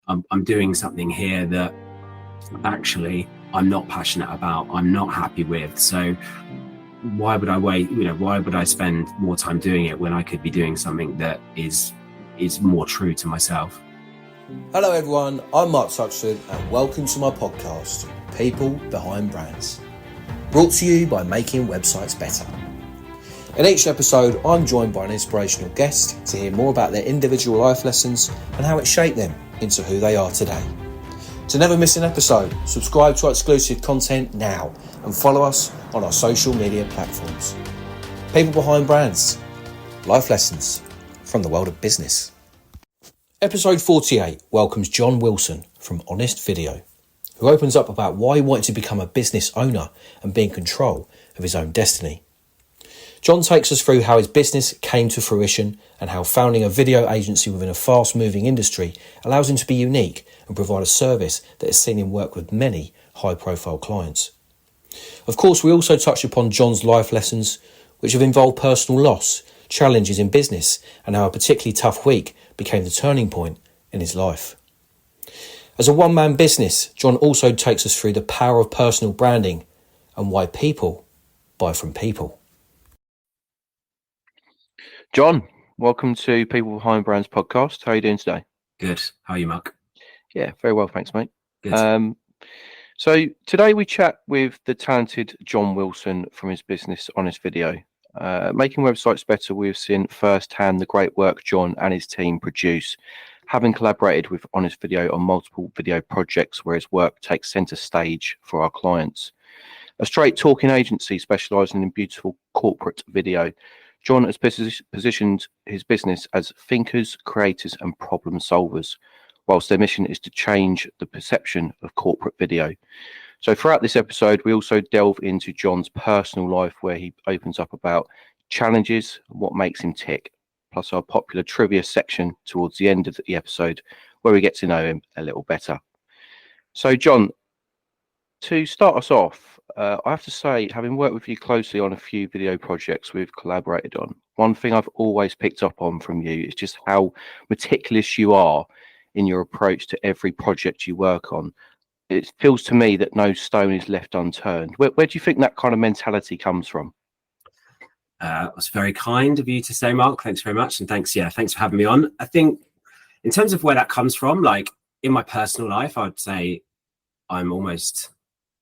I'm doing something here that actually I'm not passionate about, I'm not happy with. So why would I wait? Why would I spend more time doing it when I could be doing something that is more true to myself? Hello everyone, I'm Mark Tuxford and welcome to my podcast, People Behind Brands, brought to you by Making Websites Better. In each episode, I'm joined by an inspirational guest to hear more about their individual life lessons and how it shaped them into who they are today. To never miss an episode, subscribe to our exclusive content now and follow us on our social media platforms. People Behind Brands, life lessons from the world of business. Episode 48 welcomes John Wilson from Honest Video, who opens up about why he wanted to become a business owner and be in control of his own destiny. John takes us through how his business came to fruition and how founding a video agency within a fast-moving industry allows him to be unique and provide a service that has seen him work with many high-profile clients. Of course, we also touch upon John's life lessons, which have involved personal loss, challenges in business, and how a particularly tough week became the turning point in his life. As a one-man business, John also takes us through the power of personal branding and why people buy from people. John, welcome to People Behind Brands podcast. How are you doing today? Good. How are you, Mark? Yeah, very well, thanks, mate. Good. So today we chat with the talented John Wilson from his business Honest Video. Making Websites Better, we've seen firsthand the great work John and his team produce, having collaborated with Honest Video on multiple video projects where his work takes centre stage for our clients. A straight talking agency specialising in beautiful corporate video, John has positioned his business as thinkers, creators and problem solvers, whilst their mission is to change the perception of corporate video. So throughout this episode, we also delve into John's personal life, where he opens up about challenges and what makes him tick, plus our popular trivia section towards the end of the episode, where we get to know him a little better. So John, to start us off, I have to say, having worked with you closely on a few video projects we've collaborated on, one thing I've always picked up on from you is just how meticulous you are in your approach to every project you work on. It feels to me that no stone is left unturned. Where do you think that kind of mentality comes from? It's very kind of you to say, Mark. Thanks very much. And thanks for having me on. I think in terms of where that comes from, like in my personal life, I'd say I'm almost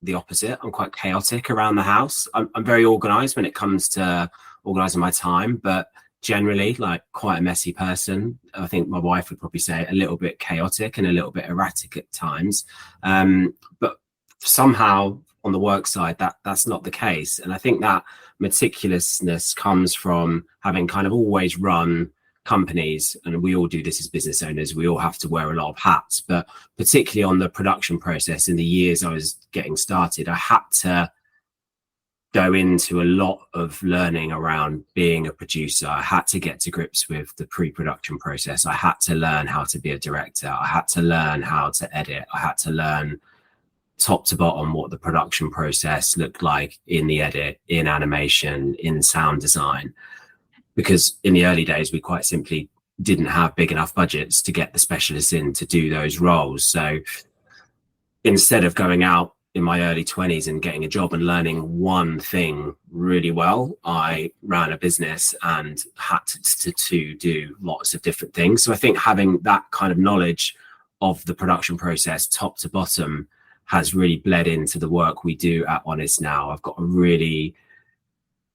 the opposite. I'm quite chaotic around the house. I'm very organized when it comes to organizing my time, but generally like quite a messy person. I think my wife would probably say a little bit chaotic and a little bit erratic at times. But somehow on the work side, that's not the case. And I think that meticulousness comes from having kind of always run companies, and we all do this as business owners. We all have to wear a lot of hats, but particularly on the production process, in the years I was getting started, I had to go into a lot of learning around being a producer. I had to get to grips with the pre-production process. I had to learn how to be a director. I had to learn how to edit. I had to learn top to bottom what the production process looked like in the edit, in animation, in sound design. Because in the early days, we quite simply didn't have big enough budgets to get the specialists in to do those roles. So instead of going out in my early 20s and getting a job and learning one thing really well, I ran a business and had to do lots of different things. So I think having that kind of knowledge of the production process top to bottom has really bled into the work we do at Honest now. I've got a really,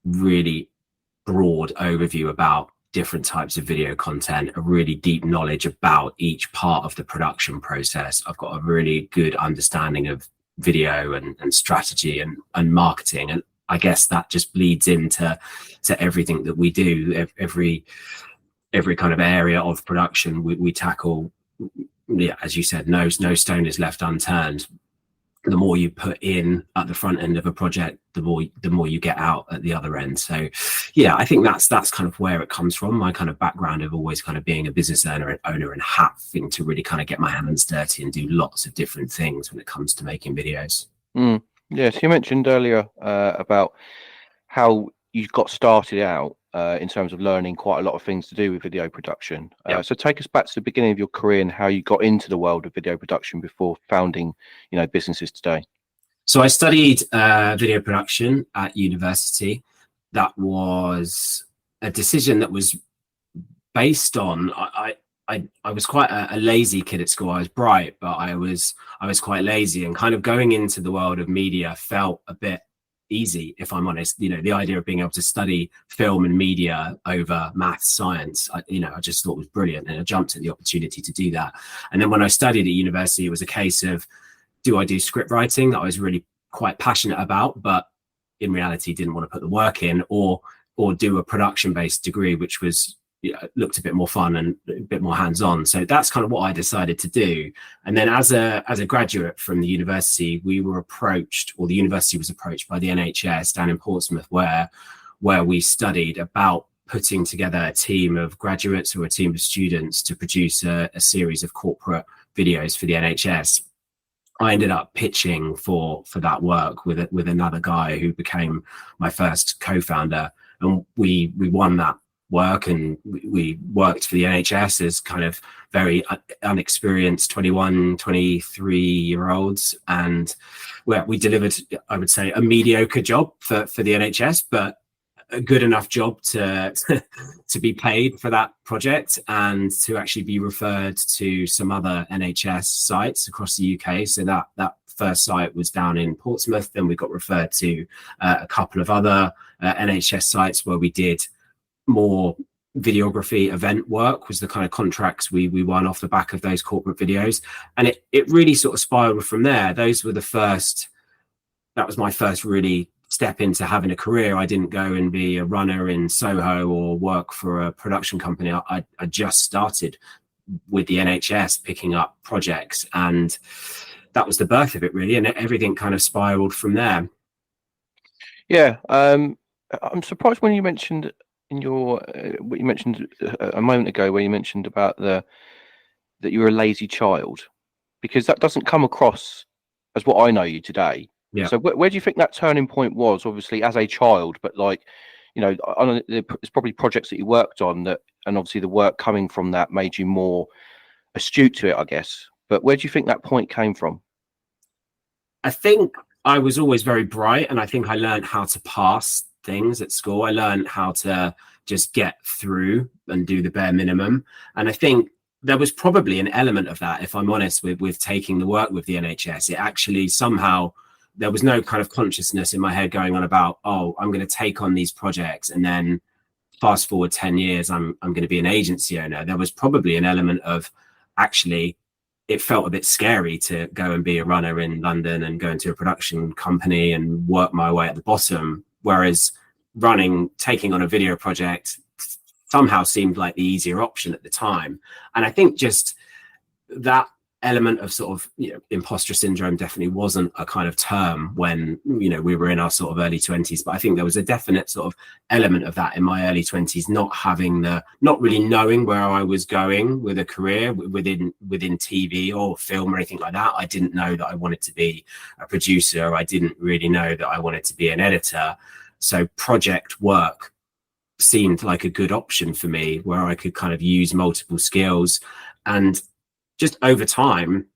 really broad overview about different types of video content, a really deep knowledge about each part of the production process. I've got a really good understanding of video and strategy and marketing, and I guess that just bleeds into everything that we do. Every kind of area of production we tackle. Yeah, as you said, no stone is left unturned. The more you put in at the front end of a project, the more you get out at the other end. So yeah, I think that's kind of where it comes from. My kind of background of always kind of being a business owner and having to really kind of get my hands dirty and do lots of different things when it comes to making videos. Yes, you mentioned earlier about how you got started out in terms of learning quite a lot of things to do with video production. Yeah. So take us back to the beginning of your career and how you got into the world of video production before founding, businesses today. So I studied video production at university. That was a decision that was based on I was quite a lazy kid at school. I was bright, but I was quite lazy, and kind of going into the world of media felt a bit easy, if I'm honest. The idea of being able to study film and media over maths, science, I just thought was brilliant, and I jumped at the opportunity to do that. And then when I studied at university, it was a case of, do I do script writing that I was really quite passionate about, but in reality didn't want to put the work in, or do a production-based degree, which was looked a bit more fun and a bit more hands-on. So that's kind of what I decided to do. And then as a graduate from the university, we were approached, or the university was approached by the NHS down in Portsmouth, where we studied about putting together a team of graduates or a team of students to produce a series of corporate videos for the NHS. I ended up pitching for that work with another guy who became my first co-founder, and we won that work, and we worked for the NHS as kind of very unexperienced 21, 23-year-olds, and we delivered, I would say, a mediocre job for the NHS, but a good enough job to be paid for that project and to actually be referred to some other NHS sites across the UK. So that first site was down in Portsmouth. Then we got referred to a couple of other NHS sites where we did more videography event work, was the kind of contracts we won off the back of those corporate videos. And it really sort of spiraled from there. That was my first really step into having a career. I didn't go and be a runner in Soho or work for a production company. I just started with the NHS picking up projects, and that was the birth of it really, and everything kind of spiraled from there. Yeah, I'm surprised when you mentioned what you mentioned a moment ago, where you mentioned about that you were a lazy child, because that doesn't come across as what I know you today. Yeah. So where do you think that turning point was? Obviously as a child, but there's probably projects that you worked on that, and obviously the work coming from that made you more astute to it, I guess. But where do you think that point came from? I think I was always very bright, and I think I learned how to pass things at school. I learned how to just get through and do the bare minimum. And I think there was probably an element of that, if I'm honest, with taking the work with the NHS. It actually somehow, there was no kind of consciousness in my head going on about, oh, I'm going to take on these projects, and then fast forward 10 years, I'm going to be an agency owner. There was probably an element of, actually, it felt a bit scary to go and be a runner in London and go into a production company and work my way at the bottom. Whereas taking on a video project somehow seemed like the easier option at the time. And I think just that element of sort of, imposter syndrome definitely wasn't a kind of term when, we were in our sort of early 20s. But I think there was a definite sort of element of that in my early 20s, not really knowing where I was going with a career within TV or film or anything like that. I didn't know that I wanted to be a producer. I didn't really know that I wanted to be an editor. So project work seemed like a good option for me, where I could kind of use multiple skills. And just over time,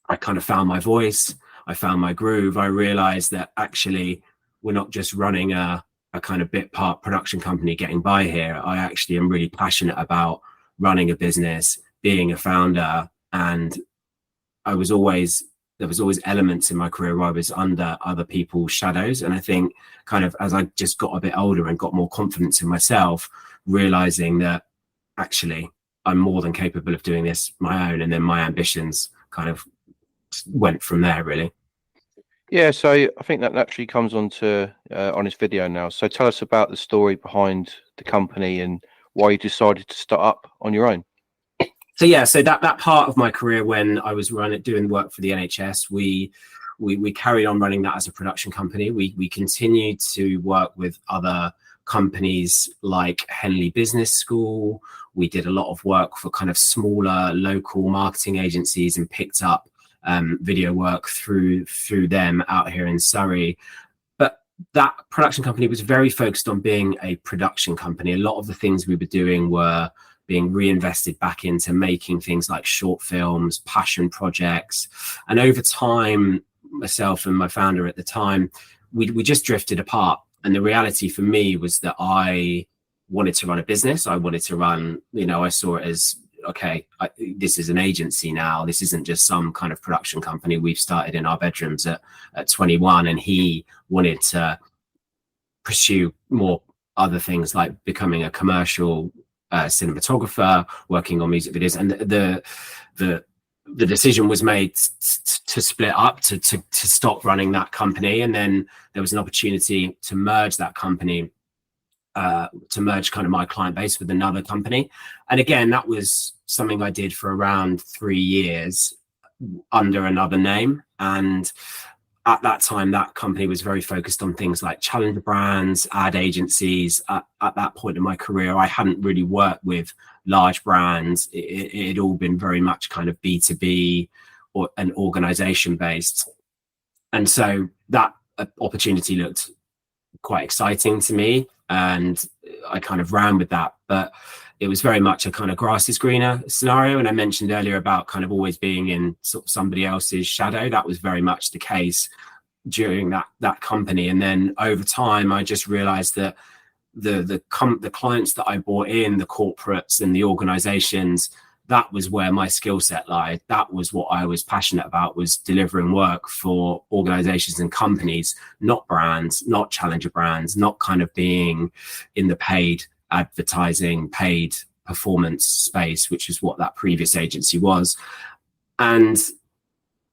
I kind of found my voice. I found my groove. I realized that actually we're not just running a kind of bit part production company getting by here. I actually am really passionate about running a business, being a founder. And there was always elements in my career where I was under other people's shadows. And I think kind of as I just got a bit older and got more confidence in myself, realizing that actually I'm more than capable of doing this my own. And then my ambitions kind of went from there, really. Yeah, so I think that naturally comes onto on his video now. So tell us about the story behind the company and why you decided to start up on your own. So that part of my career when I was doing work for the NHS, we carried on running that as a production company. We continued to work with other companies like Henley Business School. We did a lot of work for kind of smaller local marketing agencies and picked up video work through them out here in Surrey. But that production company was very focused on being a production company. A lot of the things we were doing were being reinvested back into making things like short films, passion projects. And over time, myself and my founder at the time, we just drifted apart. And the reality for me was that I wanted to run a business. I wanted to run, I saw it as, okay, this is an agency now. This isn't just some kind of production company. We've started in our bedrooms at 21, and he wanted to pursue more other things like becoming a commercial cinematographer, working on music videos. And the decision was made to split up, to stop running that company. And then there was an opportunity to merge that company, to merge kind of my client base with another company. And again, that was something I did for around 3 years under another name. And at that time, that company was very focused on things like challenger brands, ad agencies. At that point in my career, I hadn't really worked with large brands. It had all been very much kind of B2B or an organization based. And so that opportunity looked quite exciting to me, and I kind of ran with that. But it was very much a kind of grass is greener scenario. And I mentioned earlier about kind of always being in sort of somebody else's shadow. That was very much the case during that company. And then over time, I just realized that the clients that I brought in, the corporates and the organizations, that was where my skill set lied. That was what I was passionate about, was delivering work for organizations and companies, not brands, not challenger brands, not kind of being in the paid advertising, paid performance space, which is what that previous agency was. And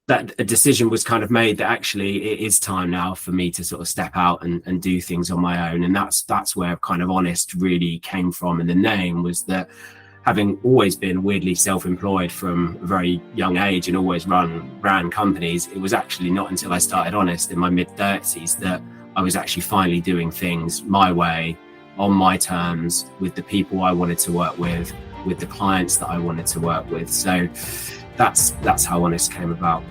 that a decision was kind of made that actually it is time now for me to sort of step out and do things on my own. And that's where kind of Honest really came from. And the name was that, having always been weirdly self-employed from a very young age and always ran companies, it was actually not until I started Honest in my mid-30s that I was actually finally doing things my way, on my terms, with the people I wanted to work with the clients that I wanted to work with. So that's how Honest came about.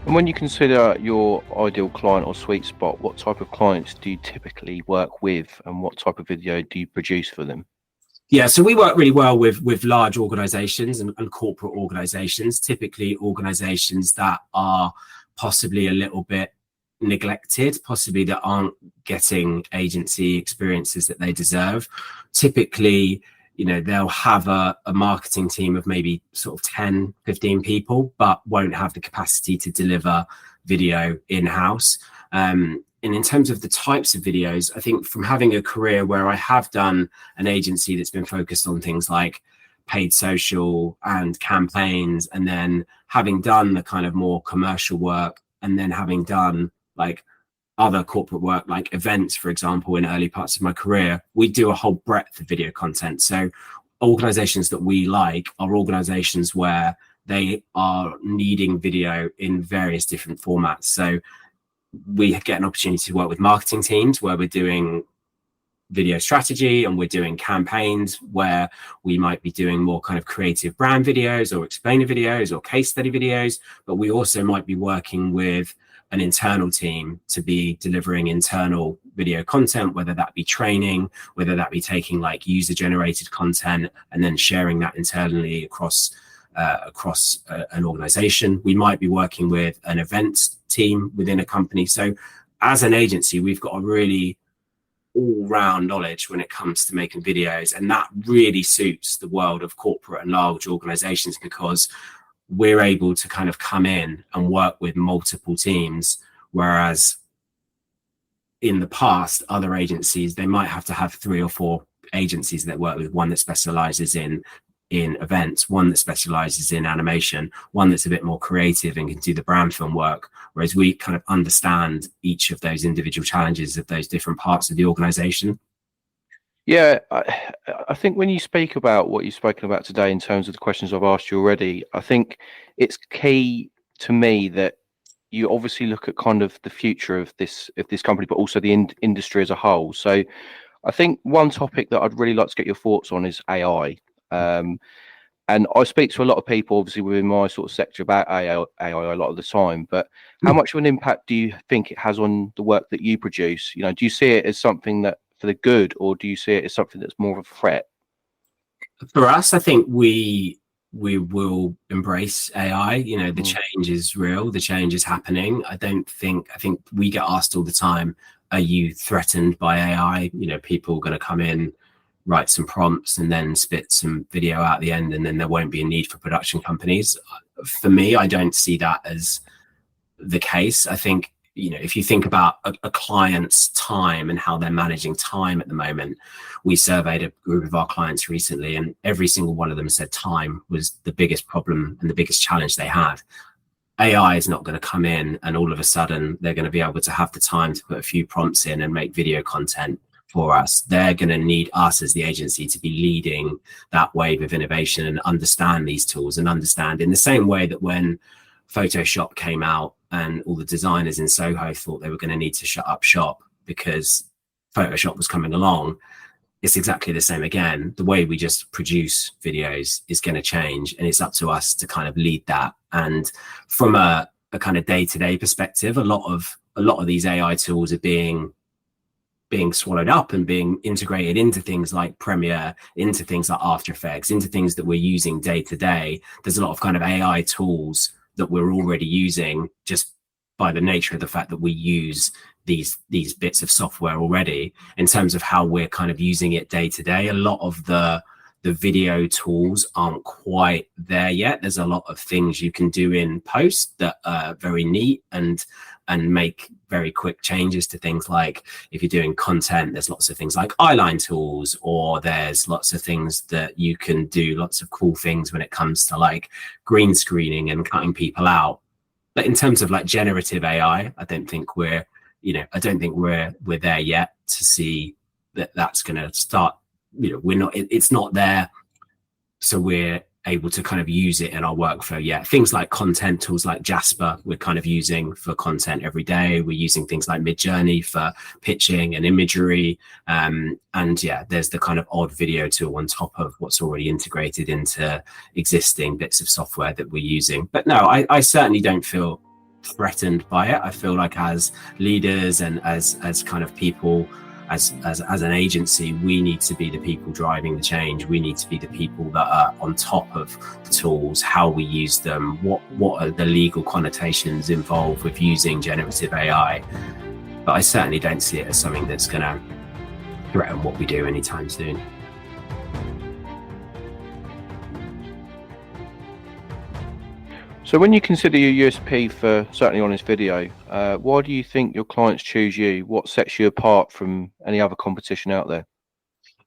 And when you consider your ideal client or sweet spot, what type of clients do you typically work with, and what type of video do you produce for them? Yeah, so we work really well with large organizations and corporate organizations, typically organizations that are possibly a little bit neglected, possibly that aren't getting agency experiences that they deserve. Typically, they'll have a marketing team of maybe sort of 10, 15 people, but won't have the capacity to deliver video in-house. And in terms of the types of videos, I think from having a career where I have done an agency that's been focused on things like paid social and campaigns, and then having done the kind of more commercial work, and then having done like other corporate work, like events, for example, in early parts of my career, we do a whole breadth of video content. So organizations that we like are organizations where they are needing video in various different formats. So we get an opportunity to work with marketing teams where we're doing video strategy, and we're doing campaigns where we might be doing more kind of creative brand videos or explainer videos or case study videos. But we also might be working with an internal team to be delivering internal video content, whether that be training, whether that be taking like user generated content and then sharing that internally across an organization. We might be working with an events team within a company. So as an agency, we've got a really all-round knowledge when it comes to making videos, and that really suits the world of corporate and large organizations, because we're able to kind of come in and work with multiple teams, whereas in the past, other agencies, they might have to have 3 or 4 agencies that work with, one that specializes in events, one that specializes in animation, one that's a bit more creative and can do the brand film work, whereas we kind of understand each of those individual challenges of those different parts of the organization. Yeah, I think when you speak about what you've spoken about today in terms of the questions I've asked you already, I think it's key to me that you obviously look at kind of the future of this company, but also the industry as a whole. So I think one topic that I'd really like to get your thoughts on is AI. And I speak to a lot of people, obviously within my sort of sector, about AI a lot of the time. But how much of an impact do you think it has on the work that you produce? You know, do you see it as something that for the good, or do you see it as something that's more of a threat? For us, I think we will embrace AI. You know, the change is real, the change is happening. I think we get asked all the time, are you threatened by AI? You know, people are going to come in, write some prompts and then spit some video out at the end, and then there won't be a need for production companies. For me, I don't see that as the case. I think, you know, if you think about a client's time and how they're managing time at the moment, we surveyed a group of our clients recently, and every single one of them said time was the biggest problem and the biggest challenge they had. AI is not going to come in and all of a sudden they're going to be able to have the time to put a few prompts in and make video content for us. They're going to need us as the agency to be leading that wave of innovation and understand these tools, and understand in the same way that when Photoshop came out and all the designers in Soho thought they were going to need to shut up shop because Photoshop was coming along. It's exactly the same again. The way we just produce videos is going to change, and it's up to us to kind of lead that. And from a kind of day-to-day perspective, a lot of these AI tools are being swallowed up and being integrated into things like Premiere, into things like After Effects, into things that we're using day to day. There's a lot of kind of AI tools that we're already using just by the nature of the fact that we use these bits of software already. In terms of how we're kind of using it day to day, a lot of the video tools aren't quite there yet. There's a lot of things you can do in post that are very neat and make very quick changes to things. Like if you're doing content, there's lots of things like eyeline tools, or there's lots of things that you can do, lots of cool things when it comes to like green screening and cutting people out. But in terms of like generative AI, I don't think we're there yet to see that that's going to start. You know, it's not there, so we're able to kind of use it in our workflow yet. Things like content tools like Jasper, we're kind of using for content every day. We're using things like Midjourney for pitching and imagery. And yeah, there's the kind of odd video tool on top of what's already integrated into existing bits of software that we're using. But no, I certainly don't feel threatened by it. I feel like as leaders and as kind of people, as an agency, we need to be the people driving the change. We need to be the people that are on top of the tools, how we use them, what are the legal connotations involved with using generative AI. But I certainly don't see it as something that's going to threaten what we do anytime soon. So when you consider your USP for certainly on this video, why do you think your clients choose you? What sets you apart from any other competition out there?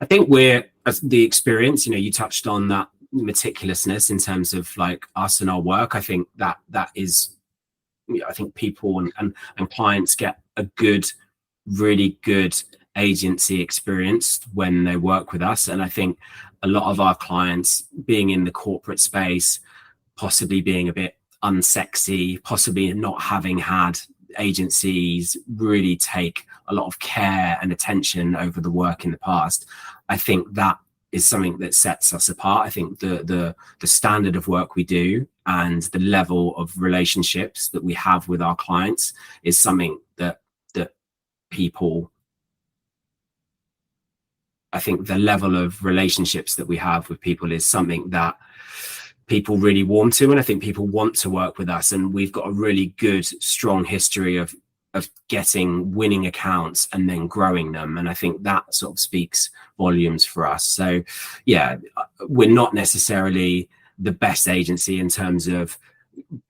I think we're the experience. You know, you touched on that meticulousness in terms of like us and our work. I think that is, I think people and clients get a really good agency experience when they work with us. And I think a lot of our clients, being in the corporate space, possibly being a bit unsexy, possibly not having had agencies really take a lot of care and attention over the work in the past, I think that is something that sets us apart. I think the standard of work we do and the level of relationships that we have with our clients is something that people, I think the level of relationships that we have with people is something that people really warm to, and I think people want to work with us. And we've got a really good, strong history of winning accounts and then growing them. And I think that sort of speaks volumes for us. So yeah, we're not necessarily the best agency in terms of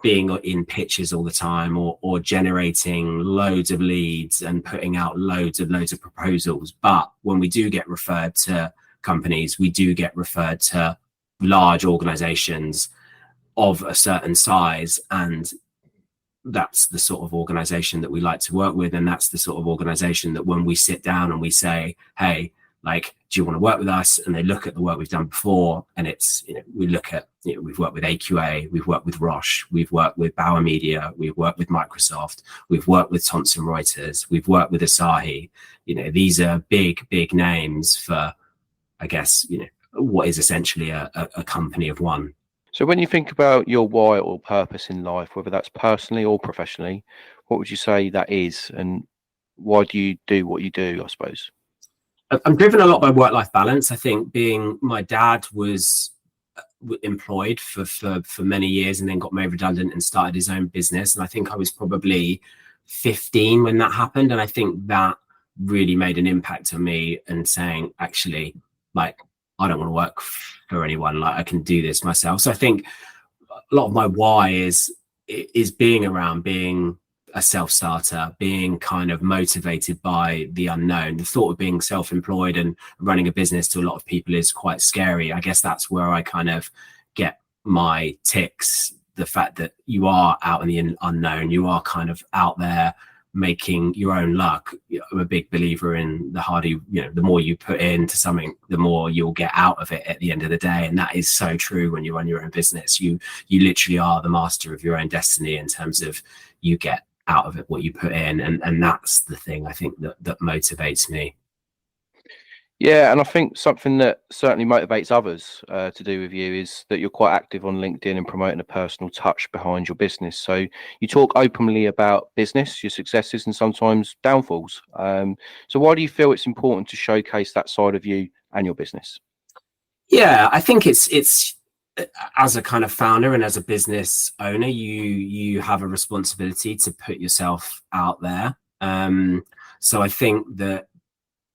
being in pitches all the time or generating loads of leads and putting out loads of proposals. But when we do get referred to companies, we do get referred to large organizations of a certain size, and that's the sort of organization that we like to work with. And that's the sort of organization that when we sit down and we say, hey, like, do you want to work with us? And they look at the work we've done before, and it's, you know, we look at, you know, we've worked with AQA, we've worked with Roche, we've worked with Bauer Media, we've worked with Microsoft, we've worked with Thomson Reuters, we've worked with Asahi. You know, these are big names for, I guess, you know, what is essentially a company of one. So when you think about your why or purpose in life, whether that's personally or professionally, what would you say that is, and why do you do what you do, I suppose? I'm driven a lot by work-life balance. I think my dad was employed for many years and then got made redundant and started his own business. And I think I was probably 15 when that happened. And I think that really made an impact on me and saying, actually, like, I don't want to work for anyone. Like, I can do this myself. So I think a lot of my why is being around, being a self-starter, being kind of motivated by the unknown. The thought of being self-employed and running a business to a lot of people is quite scary. I guess that's where I kind of get my ticks. The fact that you are out in the unknown, you are kind of out there making your own luck. I'm a big believer in the harder the more you put into something, the more you'll get out of it at the end of the day. And that is so true when you run your own business. You literally are the master of your own destiny in terms of you get out of it what you put in, and that's the thing I think that motivates me. Yeah, and I think something that certainly motivates others to do with you is that you're quite active on LinkedIn and promoting a personal touch behind your business. So you talk openly about business, your successes, and sometimes downfalls. So why do you feel it's important to showcase that side of you and your business? Yeah, I think it's as a kind of founder and as a business owner, you have a responsibility to put yourself out there. So I think that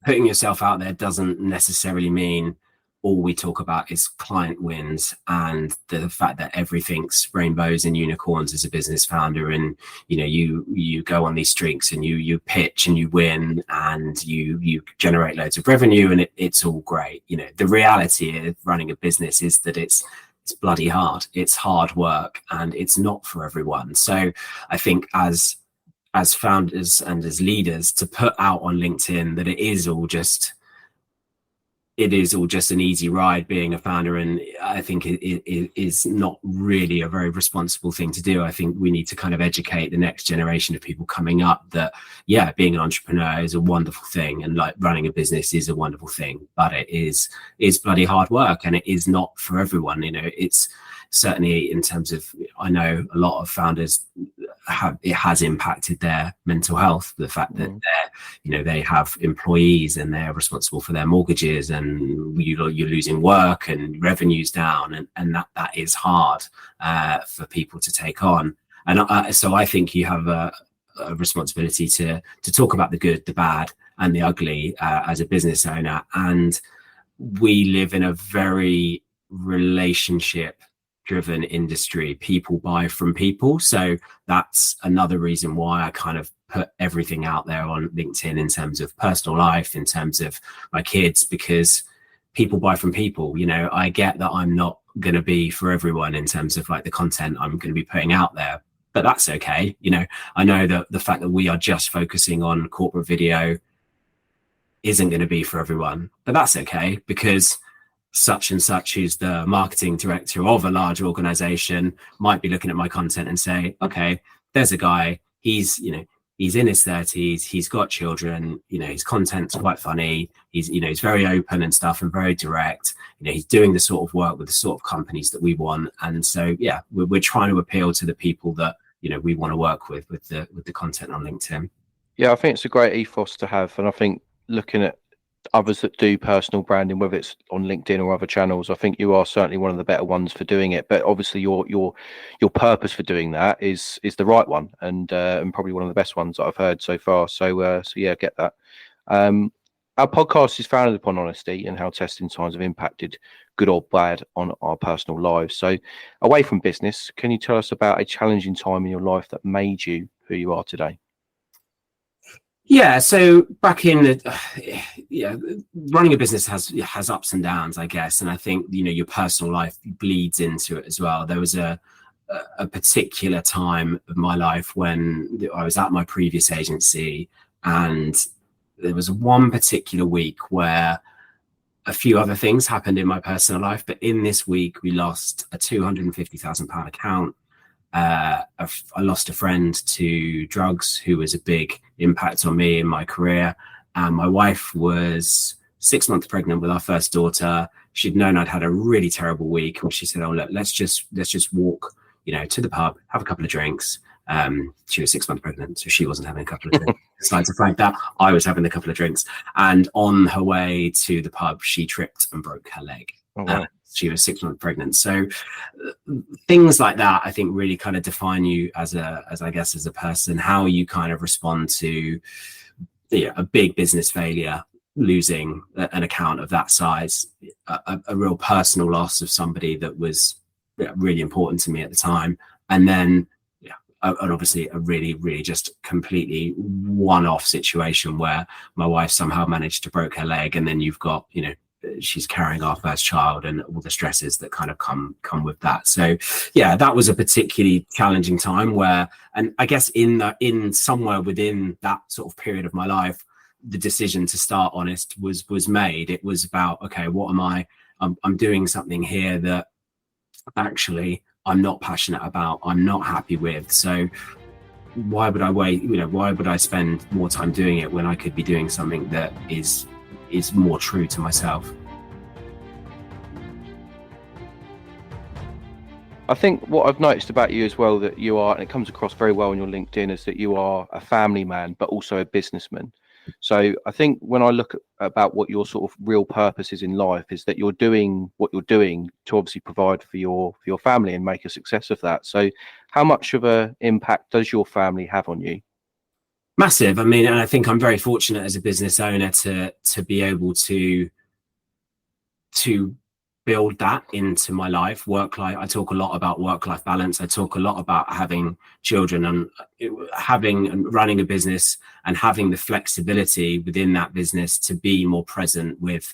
putting yourself out there doesn't necessarily mean all we talk about is client wins and the fact that everything's rainbows and unicorns as a business founder. And, you go on these streaks and you pitch and you win and you generate loads of revenue and it's all great. The reality of running a business is that it's bloody hard. It's hard work and it's not for everyone. So I think as founders and as leaders to put out on LinkedIn that it is all just an easy ride being a founder, and I think it is not really a very responsible thing to do. I think we need to kind of educate the next generation of people coming up that being an entrepreneur is a wonderful thing and like running a business is a wonderful thing, but it is bloody hard work and it is not for everyone. It's certainly in terms of, I know a lot of founders it has impacted their mental health, the fact that they have employees and they're responsible for their mortgages and you're losing work and revenues down, and that is hard for people to take on. And so I think you have a responsibility to talk about the good, the bad and the ugly as a business owner. And we live in a very relationship driven industry. People buy from people. So that's another reason why I kind of put everything out there on LinkedIn in terms of personal life, in terms of my kids, because people buy from people. I get that I'm not going to be for everyone in terms of like the content I'm going to be putting out there, but that's okay. I know that the fact that we are just focusing on corporate video isn't going to be for everyone, but that's okay, because such and such, who's the marketing director of a large organization, might be looking at my content and say, okay, there's a guy, he's in his 30s, he's got children, his content's quite funny, he's very open and stuff and very direct, he's doing the sort of work with the sort of companies that we want. And so we're trying to appeal to the people that we want to work with the content on LinkedIn. I think it's a great ethos to have, and I think looking at others that do personal branding, whether it's on LinkedIn or other channels, I think you are certainly one of the better ones for doing it. But obviously your purpose for doing that is the right one, and probably one of the best ones that I've heard so far. So get that. Our podcast is founded upon honesty and how testing times have impacted, good or bad, on our personal lives. So away from business, can you tell us about a challenging time in your life that made you who you are today? Yeah, so back in running a business has ups and downs, I guess, and I think your personal life bleeds into it as well. There was a particular time of my life when I was at my previous agency, and there was one particular week where a few other things happened in my personal life, but in this week we lost a £250,000 account. I lost a friend to drugs who was a big impact on me in my career, and my wife was 6 months pregnant with our first daughter. She'd known I'd had a really terrible week, and she said, "Oh, look, let's just walk, to the pub, have a couple of drinks." She was 6 months pregnant, so she wasn't having a couple of drinks. Decided to flag that. I was having a couple of drinks, and on her way to the pub, she tripped and broke her leg. Oh, wow. She was 6 months pregnant. So things like that, I think, really kind of define you as a person, how you kind of respond to a big business failure, losing an account of that size, a real personal loss of somebody that was really important to me at the time. And then, and obviously a really, really just completely one-off situation where my wife somehow managed to break her leg. And then you've got, she's carrying our first child and all the stresses that kind of come with that. So yeah, that was a particularly challenging time where, and I guess in somewhere within that sort of period of my life, the decision to start Honest was made. It was about, okay, what am I'm doing something here that actually I'm not passionate about, I'm not happy with. So why would I wait? Why would I spend more time doing it when I could be doing something that is more true to myself? I think what I've noticed about you as well, that you are, and it comes across very well on your LinkedIn, is that you are a family man, but also a businessman. So I think when I look about what your sort of real purpose is in life, is that you're doing what you're doing to obviously provide for your family and make a success of that. So how much of an impact does your family have on you? Massive. I mean, and I think I'm very fortunate as a business owner to be able to build that into my life, work life. I talk a lot about work-life balance. I talk a lot about having children and running a business and having the flexibility within that business to be more present with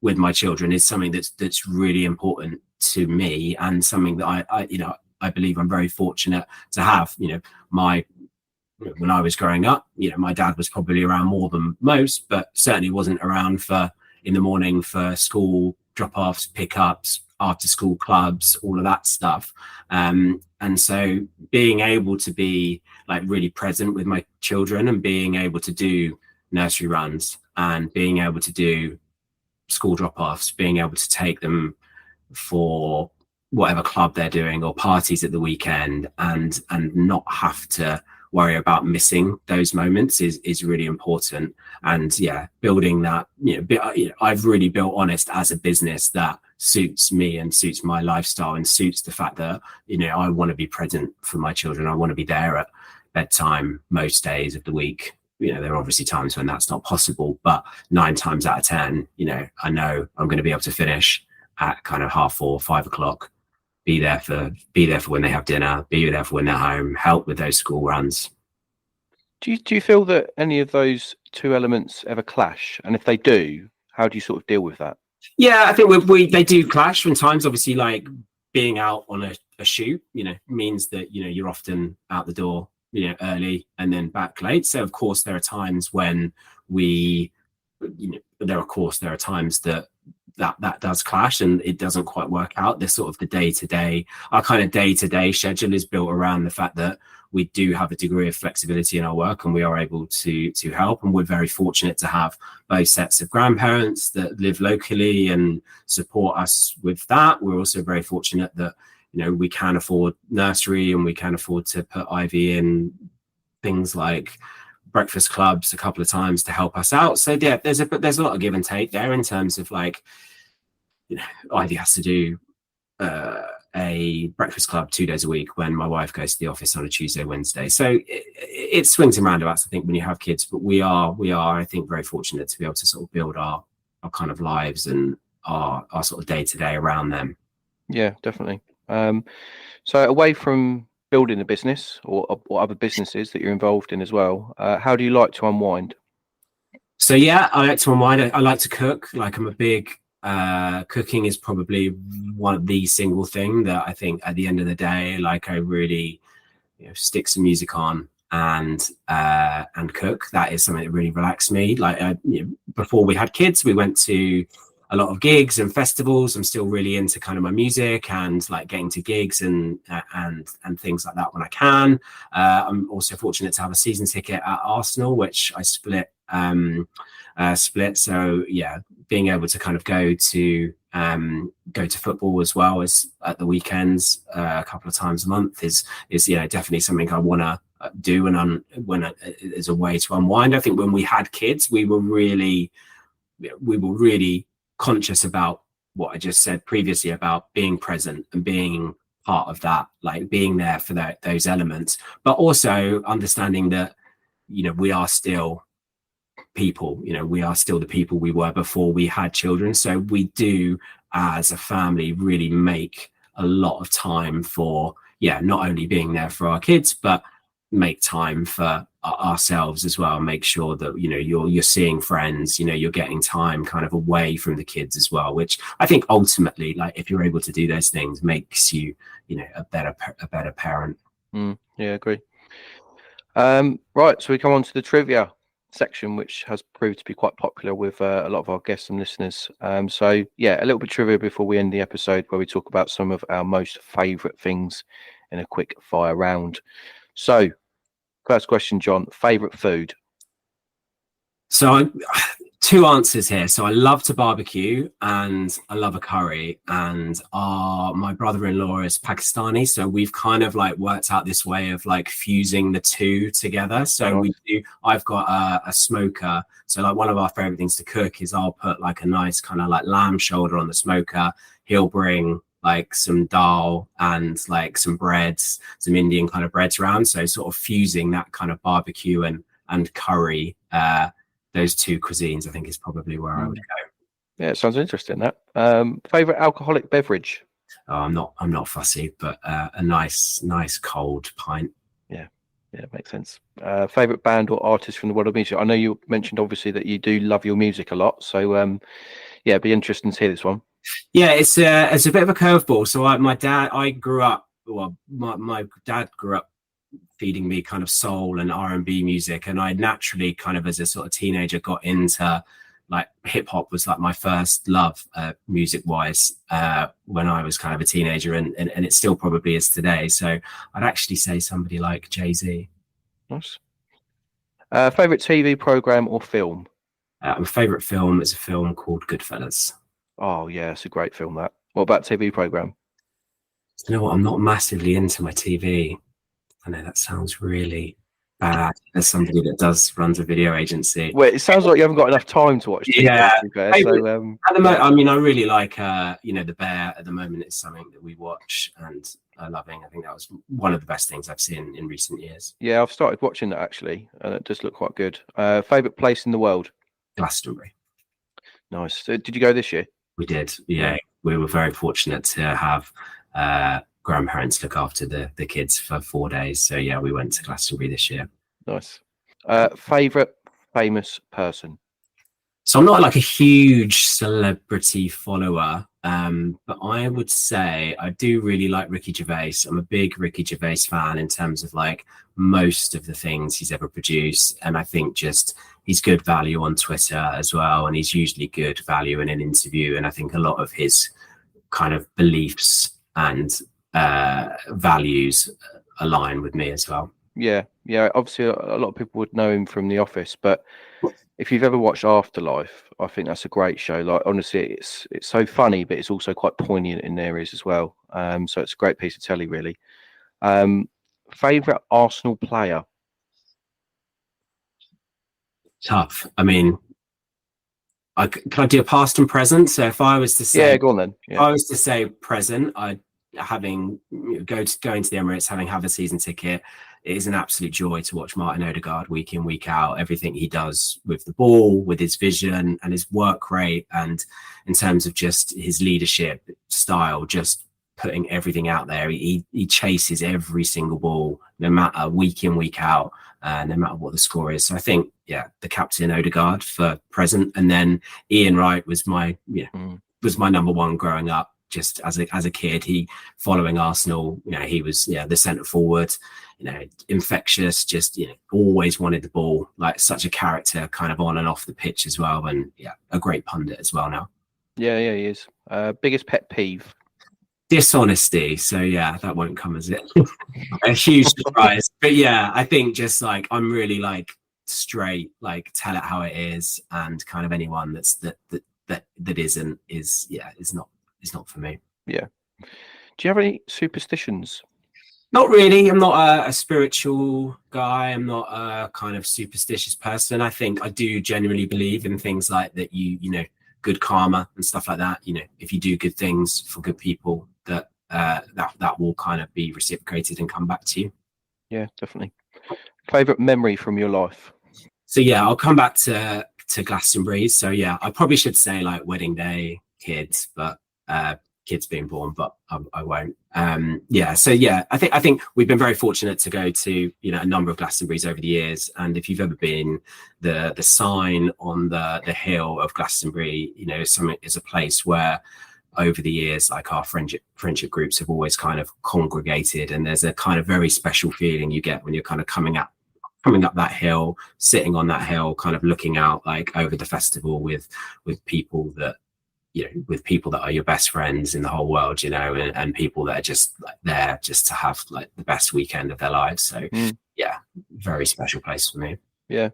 my children is something that's really important to me, and something that I believe I'm very fortunate to have. When I was growing up, my dad was probably around more than most, but certainly wasn't around in the morning for school drop-offs, pickups, after school clubs, all of that stuff. And so being able to be like really present with my children and being able to do nursery runs and being able to do school drop-offs, being able to take them for whatever club they're doing or parties at the weekend, and not have to worry about missing those moments is really important. And yeah, building that, I've really built Honest as a business that suits me and suits my lifestyle and suits the fact that, I want to be present for my children. I want to be there at bedtime most days of the week. There are obviously times when that's not possible, but 9 times out of 10, I know I'm going to be able to finish at kind of 4:30, 5 o'clock. Be there for when they have dinner, be there for when they're home, help with those school runs. Do you feel that any of those two elements ever clash? And if they do, how do you sort of deal with that? Yeah, I think they do clash sometimes. Obviously, like being out on a shoot, means that, you're often out the door, early and then back late. So of course there are times when there are times that does clash and it doesn't quite work out. There's sort of our kind of day-to-day schedule is built around the fact that we do have a degree of flexibility in our work and we are able to help. And we're very fortunate to have both sets of grandparents that live locally and support us with that. We're also very fortunate that, we can afford nursery and we can afford to put Ivy in things like breakfast clubs a couple of times to help us out. So yeah, there's a lot of give and take there in terms of like, Ivy has to do a breakfast club 2 days a week when my wife goes to the office on a Tuesday, Wednesday. So it swings and roundabouts, I think, when you have kids. But we are, I think, very fortunate to be able to sort of build our kind of lives and our sort of day to day around them. Yeah, definitely. So away from building a business or other businesses that you're involved in as well, how do you like to unwind? So yeah, I like to unwind. I like to cook. Like I'm a big cooking is probably one of the single thing that I think at the end of the day, like I really stick some music on and cook. That is something that really relaxed me. Like before we had kids, we went to a lot of gigs and festivals. I'm still really into kind of my music and like getting to gigs and things like that when I can. I'm also fortunate to have a season ticket at Arsenal, which I split split. So yeah, being able to kind of go to football as well as at the weekends a couple of times a month is definitely something I want to do, and as a way to unwind. I think when we had kids, we were really conscious about what I just said previously about being present and being part of that, like being there for those elements, but also understanding that we are still people. We are still the people we were before we had children. So we do, as a family, really make a lot of time for not only being there for our kids, but make time for ourselves as well. Make sure that you're seeing friends, you're getting time kind of away from the kids as well, which I think ultimately, like, if you're able to do those things, makes you a better parent. Yeah, agree. Right, so we come on to the trivia section, which has proved to be quite popular with a lot of our guests and listeners. So yeah, a little bit of trivia before we end the episode, where we talk about some of our most favourite things in a quick fire round. So first question, John, favourite food? So two answers here. So I love to barbecue and I love a curry, and my brother-in-law is Pakistani, so we've kind of like worked out this way of like fusing the two together. So I've got a smoker, so like one of our favorite things to cook is I'll put like a nice kind of like lamb shoulder on the smoker. He'll bring like some dal and like some breads, some Indian kind of breads around, so sort of fusing that kind of barbecue and curry, those two cuisines, I think, is probably where I would go. Yeah, it sounds interesting. That favorite alcoholic beverage? Oh, I'm not fussy, but a nice cold pint. Yeah, it makes sense. Favorite band or artist from the world of music? I know you mentioned obviously that you do love your music a lot, so it'd be interesting to hear this one. Yeah, it's a bit of a curveball. So my dad grew up feeding me kind of soul and R&B music, and I naturally kind of as a sort of teenager got into like hip hop was like my first love music wise when I was kind of a teenager, and it still probably is today. So I'd actually say somebody like Jay-Z. Nice. Favorite TV program or film? My favorite film is a film called Goodfellas. Oh yeah, it's a great film. That. What about TV program? You know what? I'm not massively into my TV. I know that sounds really bad as somebody that runs a video agency. Well, it sounds like you haven't got enough time to watch TV. Yeah. At the moment, I mean, I really like, The Bear at the moment is something that we watch and are loving. I think that was one of the best things I've seen in recent years. Yeah, I've started watching that actually, and it does look quite good. Favorite place in the world? Glastonbury. Nice. So, did you go this year? We did. Yeah. We were very fortunate to have grandparents look after the kids for 4 days. So yeah, we went to Glastonbury this year. Nice. Favorite famous person? So I'm not like a huge celebrity follower, but I would say I do really like Ricky Gervais. I'm a big Ricky Gervais fan in terms of like most of the things he's ever produced, and I think just he's good value on Twitter as well, and he's usually good value in an interview, and I think a lot of his kind of beliefs and values align with me as well. Yeah. Obviously, a lot of people would know him from The Office, but if you've ever watched Afterlife, I think that's a great show. Like, honestly, it's so funny, but it's also quite poignant in areas as well. So it's a great piece of telly, really. Favorite Arsenal player? Tough. I mean, can I do a past and present? So if I was to say, go on then. If I was to say present, going to the Emirates, having a season ticket, it is an absolute joy to watch Martin Odegaard week in, week out. Everything he does with the ball, with his vision and his work rate, and in terms of just his leadership style, just putting everything out there. He chases every single ball, no matter week in, week out, no matter what the score is. So I think, the captain Odegaard for present, and then Ian Wright was my number one growing up. Just as a kid, he following Arsenal, he was the centre forward, infectious, just always wanted the ball, like such a character kind of on and off the pitch as well, and a great pundit as well now. He is. Biggest pet peeve? Dishonesty. So that won't come as a huge surprise, but I think just like I'm really like straight, like tell it how it is, and kind of anyone that isn't is not for me. Yeah. Do you have any superstitions? Not really. I'm not a spiritual guy. I'm not a kind of superstitious person. I think I do genuinely believe in things like that. You know, good karma and stuff like that. You know, if you do good things for good people, that will kind of be reciprocated and come back to you. Yeah, definitely. Favorite memory from your life? So yeah, I'll come back to Glastonbury. So yeah, I probably should say like wedding day, kids, but kids being born, but I won't. Yeah, so yeah, I think we've been very fortunate to go to, you know, a number of Glastonburys over the years. And if you've ever been, the sign on the hill of Glastonbury, you know, is a place where over the years, like our friendship groups have always kind of congregated, and there's a kind of very special feeling you get when you're kind of coming up that hill, sitting on that hill, kind of looking out like over the festival with people that, you know, with people that are your best friends in the whole world, you know, and people that are just like there just to have like the best weekend of their lives. So yeah, very special place for me. Yeah.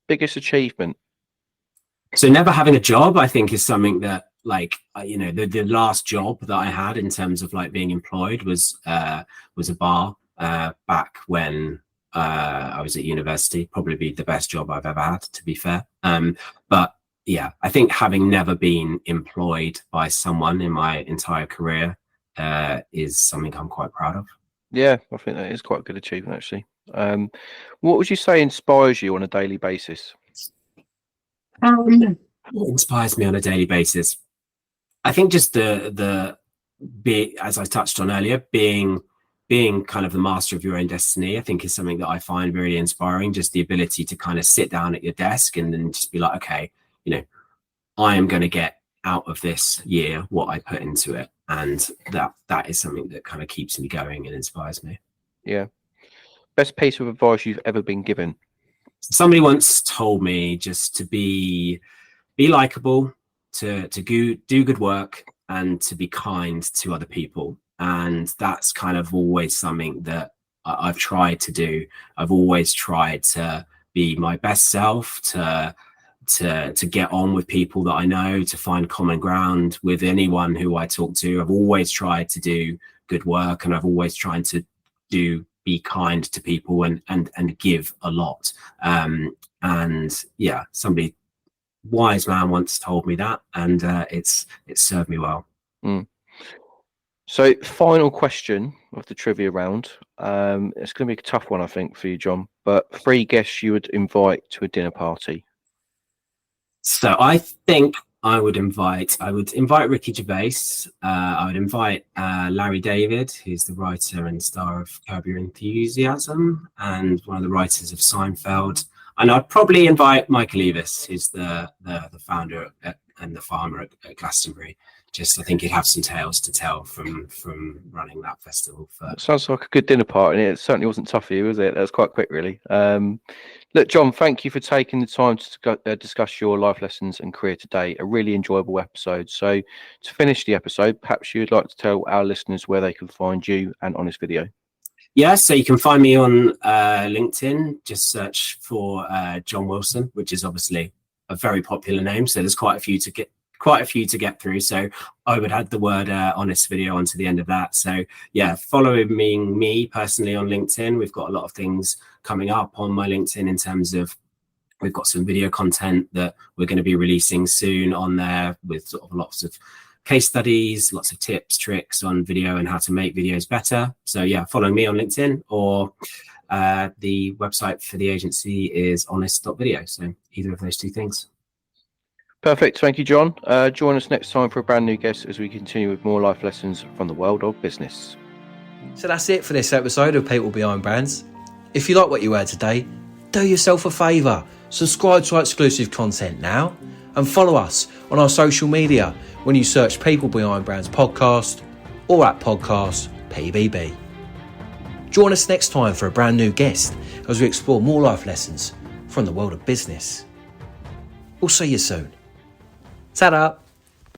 Biggest achievement? So never having a job, I think, is something that, like, you know, the last job that I had in terms of like being employed was a bar back when I was at university. Probably be the best job I've ever had, to be fair. But yeah, I think having never been employed by someone in my entire career is something I'm quite proud of. Yeah, I think that is quite a good achievement, actually. What would you say inspires you on a daily basis? What inspires me on a daily basis? I think just as I touched on earlier, being kind of the master of your own destiny, I think is something that I find really inspiring. Just the ability to kind of sit down at your desk and then just be like, okay, you know, I am going to get out of this year what I put into it. And that is something that kind of keeps me going and inspires me. Yeah. Best piece of advice you've ever been given? Somebody once told me just to be likable, to do good work, and to be kind to other people. And that's kind of always something that I've tried to do. I've always tried to be my best self, to get on with people that I know, to find common ground with anyone who I talk to. I've always tried to do good work, and I've always tried to be kind to people and give a lot. And yeah, somebody wise man once told me that, and it's served me well. So final question of the trivia round. It's going to be a tough one, I think, for you, John, but 3 guests you would invite to a dinner party. So I think I would invite Ricky Gervais. I would invite Larry David, who's the writer and star of Curb Your Enthusiasm and one of the writers of Seinfeld. And I'd probably invite Michael Eavis, who's the founder and the farmer at Glastonbury. Just, I think he'd have some tales to tell from running that festival. Sounds like a good dinner party, and it certainly wasn't tough for you, was it? That was quite quick, really. Look, John, thank you for taking the time to discuss your life lessons and career today. A really enjoyable episode. So to finish the episode, perhaps you'd like to tell our listeners where they can find you and Honest Video. Yeah, so you can find me on LinkedIn. Just search for John Wilson, which is obviously a very popular name. So there's quite a few to get through. So I would add the word Honest Video onto the end of that. So yeah, following me personally on LinkedIn. We've got a lot of things coming up on my LinkedIn in terms of, we've got some video content that we're going to be releasing soon on there with sort of lots of case studies, lots of tips, tricks on video and how to make videos better. So yeah, follow me on LinkedIn, or the website for the agency is honest.video. So either of those 2 things. Perfect. Thank you, John. Join us next time for a brand new guest as we continue with more life lessons from the world of business. So that's it for this episode of People Behind Brands. If you like what you heard today, do yourself a favour. Subscribe to our exclusive content now and follow us on our social media when you search People Behind Brands podcast or at podcast PBB. Join us next time for a brand new guest as we explore more life lessons from the world of business. We'll see you soon. Ta-da!